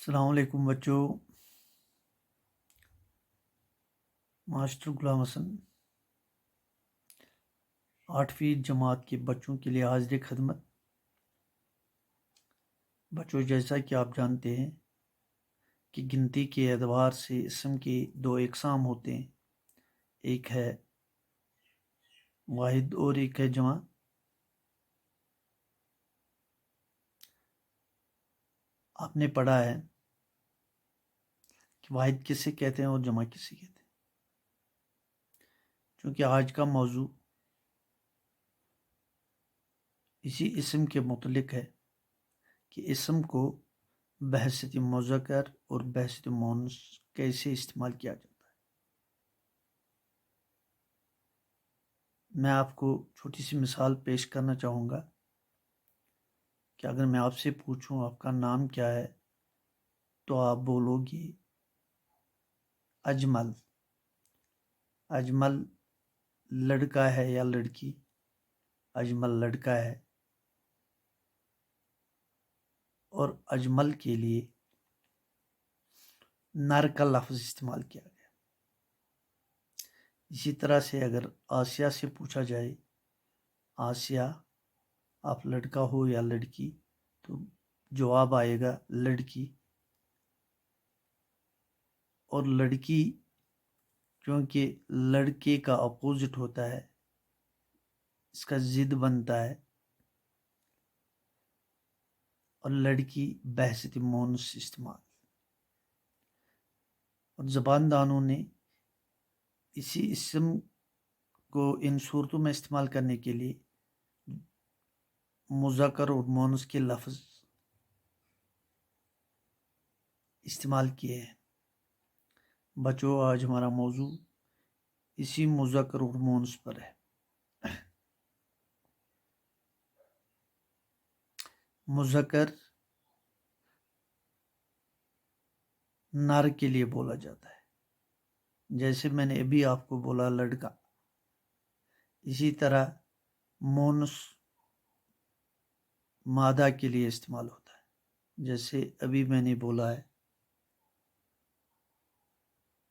السلام علیکم بچوں. ماسٹر غلام حسن 8ویں جماعت کے بچوں کے لیے حاضر خدمت. بچوں، جیسا کہ آپ جانتے ہیں کہ گنتی کے اعتبار سے اسم کے دو اقسام ہوتے ہیں، ایک ہے واحد اور ایک ہے جمع. آپ نے پڑھا ہے کہ واحد کسے کہتے ہیں اور جمع کسے کہتے ہیں. چونکہ آج کا موضوع اسی اسم کے متعلق ہے کہ اسم کو بحیثیت مذکر اور بحیثیت مؤنث کیسے استعمال کیا جاتا ہے. میں آپ کو چھوٹی سی مثال پیش کرنا چاہوں گا کہ اگر میں آپ سے پوچھوں آپ کا نام کیا ہے تو آپ بولو گے اجمل. اجمل لڑکا ہے یا لڑکی؟ اجمل لڑکا ہے. اور اجمل کے لیے نر کا لفظ استعمال کیا گیا. اسی طرح سے اگر آسیہ سے پوچھا جائے آسیہ آپ لڑکا ہو یا لڑکی، تو جواب آئے گا لڑکی. اور لڑکی کیونکہ لڑکے کا اپوزٹ ہوتا ہے، اس کا ضد بنتا ہے، اور لڑکی بحیثیت مؤنث استعمال. اور زبان دانوں نے اسی اسم کو ان صورتوں میں استعمال کرنے کے لیے مذکر اور مؤنث کے لفظ استعمال کیے ہیں. بچوں، آج ہمارا موضوع اسی مذکر اور مؤنث پر ہے. مذکر نر کے لیے بولا جاتا ہے، جیسے میں نے ابھی آپ کو بولا لڑکا. اسی طرح مؤنث مادہ کے لیے استعمال ہوتا ہے، جیسے ابھی میں نے بولا ہے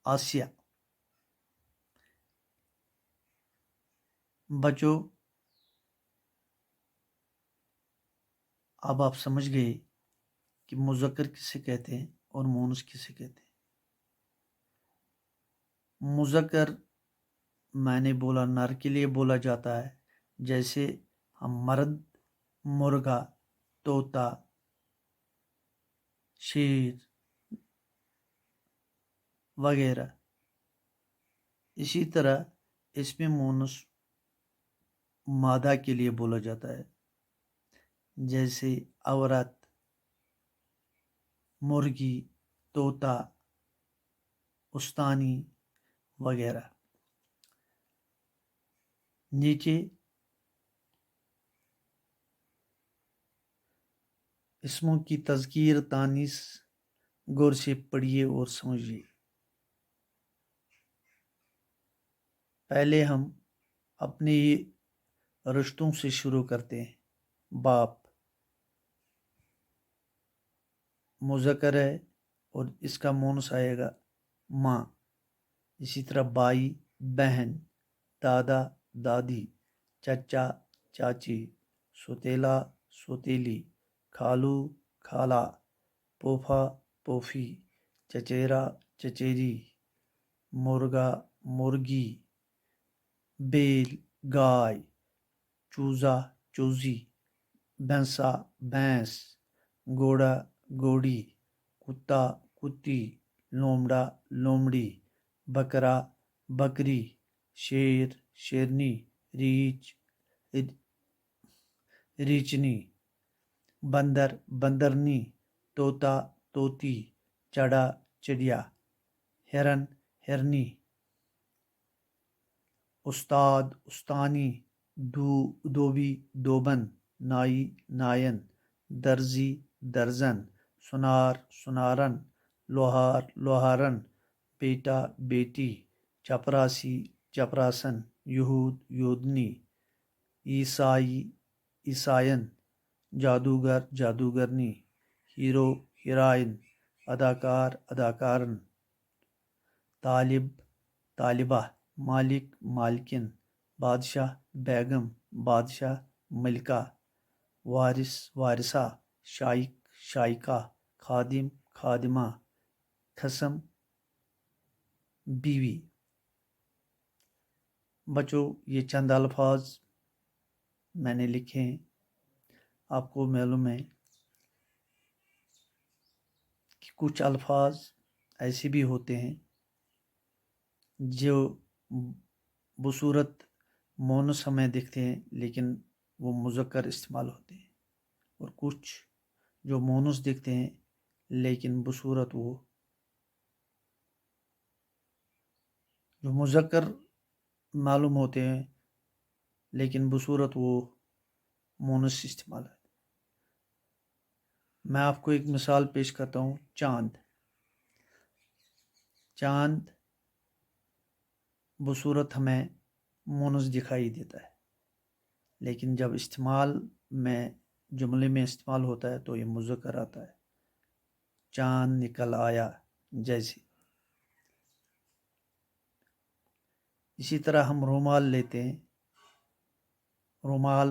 آسیہ. بچوں، اب آپ سمجھ گئے کہ مذکر کسے کہتے ہیں اور مؤنث کسے کہتے ہیں. مذکر میں نے بولا نر کے لیے بولا جاتا ہے، جیسے ہم مرد، مرغا، طوطا، شیر وغیرہ. اسی طرح اس میں مؤنث مادہ کے لیے بولا جاتا ہے، جیسے عورت، مرغی، طوطا، استانی وغیرہ. نیچے اسموں کی تذکیر تانیث غور سے پڑھیے اور سمجھیے. پہلے ہم اپنے رشتوں سے شروع کرتے ہیں. باپ مذکر ہے اور اس کا مؤنث آئے گا ماں. اسی طرح بھائی، بہن، دادا، دادی، چچا، چاچی، سوتیلا، سوتیلی، خالو، خالہ، پوپھا، پوپھی، چچیرا، چچیری، مرغا، مرغی، بیل، گائے، چوزا، چوزی، بھینسا، بھینس، گھوڑا، گھوڑی، کتا، کتی، لومڑا، لومڑی، بکرا، بکری، شیر، شیرنی، ریچھ، ریچھنی، بندر، بندرنی، طوطا، طوطی، چڑا، چڑیا، ہرن، ہرنی، استاد، استانی، دھوبی، دھوبن، نائی، نائن، درزی، درزن، سنار، سنارن، لوہار، لوہارن، بیٹا، بیٹی، چپراسی، چپراسن، یہود، یہودنی، عیسائی، عیسائن، جادوگر، جادوگرنی، ہیرو، ہیرائن، اداکار اداکارن، طالب طالبہ، مالک مالکن، بادشاہ بیگم بادشاہ ملکہ، وارث وارثہ، شائق شائقہ، خادم خادمہ، خصم بیوی۔ بچوں یہ چند الفاظ میں نے لکھے ہیں۔ آپ کو معلوم ہے کہ کچھ الفاظ ایسے بھی ہوتے ہیں جو بصورت مونس ہمیں دکھتے ہیں لیکن وہ مذکر استعمال ہوتے ہیں، اور کچھ جو مونس دکھتے ہیں لیکن بصورت وہ جو مذکر معلوم ہوتے ہیں لیکن بصورت وہ مونس استعمال ہے۔ میں آپ کو ایک مثال پیش کرتا ہوں۔ چاند، چاند بصورت ہمیں مونس دکھائی دیتا ہے، لیکن جب استعمال میں جملے میں استعمال ہوتا ہے تو یہ مذکر آتا ہے۔ چاند نکل آیا جیسے۔ اسی طرح ہم رومال لیتے ہیں، رومال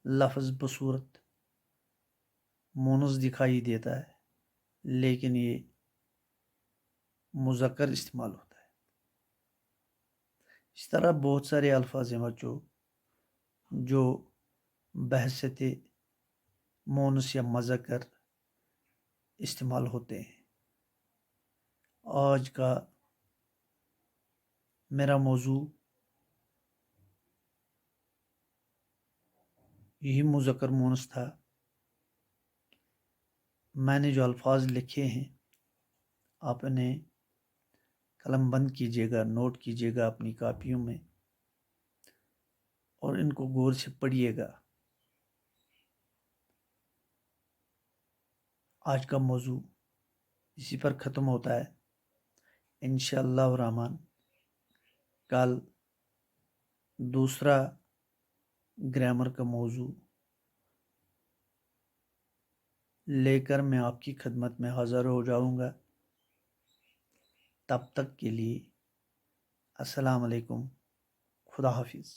لفظ بصورت مونس دکھائی دیتا ہے لیکن یہ مذکر استعمال ہوتا ہے۔ اس طرح بہت سارے الفاظ ہیں بچوں جو بحثیت مونس یا مذکر استعمال ہوتے ہیں۔ آج کا میرا موضوع یہی مذکر مونس تھا۔ میں نے جو الفاظ لکھے ہیں آپ انہیں قلم بند کیجیے گا، نوٹ کیجیے گا اپنی کاپیوں میں، اور ان کو غور سے پڑھیے گا۔ آج کا موضوع اسی پر ختم ہوتا ہے۔ انشاءاللہ الرحمن کل دوسرا گرامر کا موضوع لے کر میں آپ کی خدمت میں حاضر ہو جاؤں گا۔ تب تک کے لیے السلام علیکم، خدا حافظ۔